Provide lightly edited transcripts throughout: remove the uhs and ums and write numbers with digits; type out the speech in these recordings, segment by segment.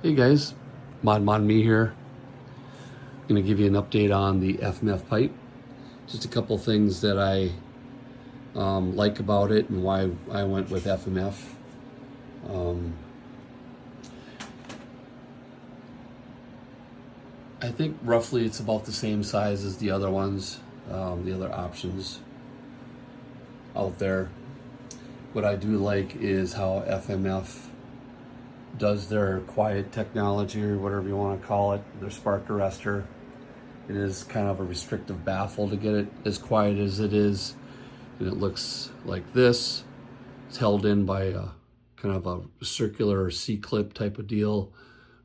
Hey guys, Mod Me here. I'm going to give you an update on the FMF pipe. Just a couple things that I like about it and why I went with FMF. I think roughly it's about the same size as the other ones, the other options out there. What I do like is how FMF does their quiet technology, or whatever you want to call it, their spark arrestor. It is kind of a restrictive baffle to get it as quiet as it is. And it looks like this. It's held in by a kind of a circular C-clip type of deal.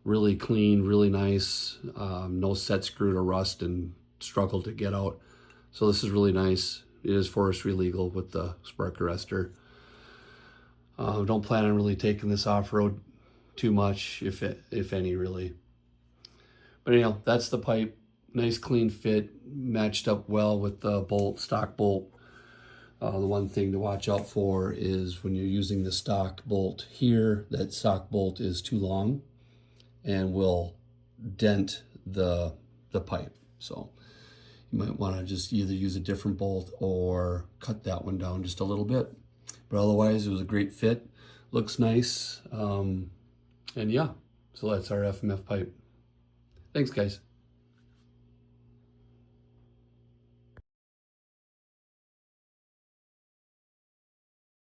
Really clean, really nice. No set screw to rust and struggle to get out. So this is really nice. It is forestry legal with the spark arrestor. Don't plan on really taking this off-road too much, if any, really. But anyhow, that's the pipe. Nice clean fit, matched up well with the bolt, stock bolt. The one thing to watch out for is when you're using the stock bolt here, that stock bolt is too long and will dent the pipe. So you might want to just either use a different bolt or cut that one down just a little bit. But otherwise, it was a great fit. Looks nice. And yeah, so that's our FMF pipe. Thanks, guys.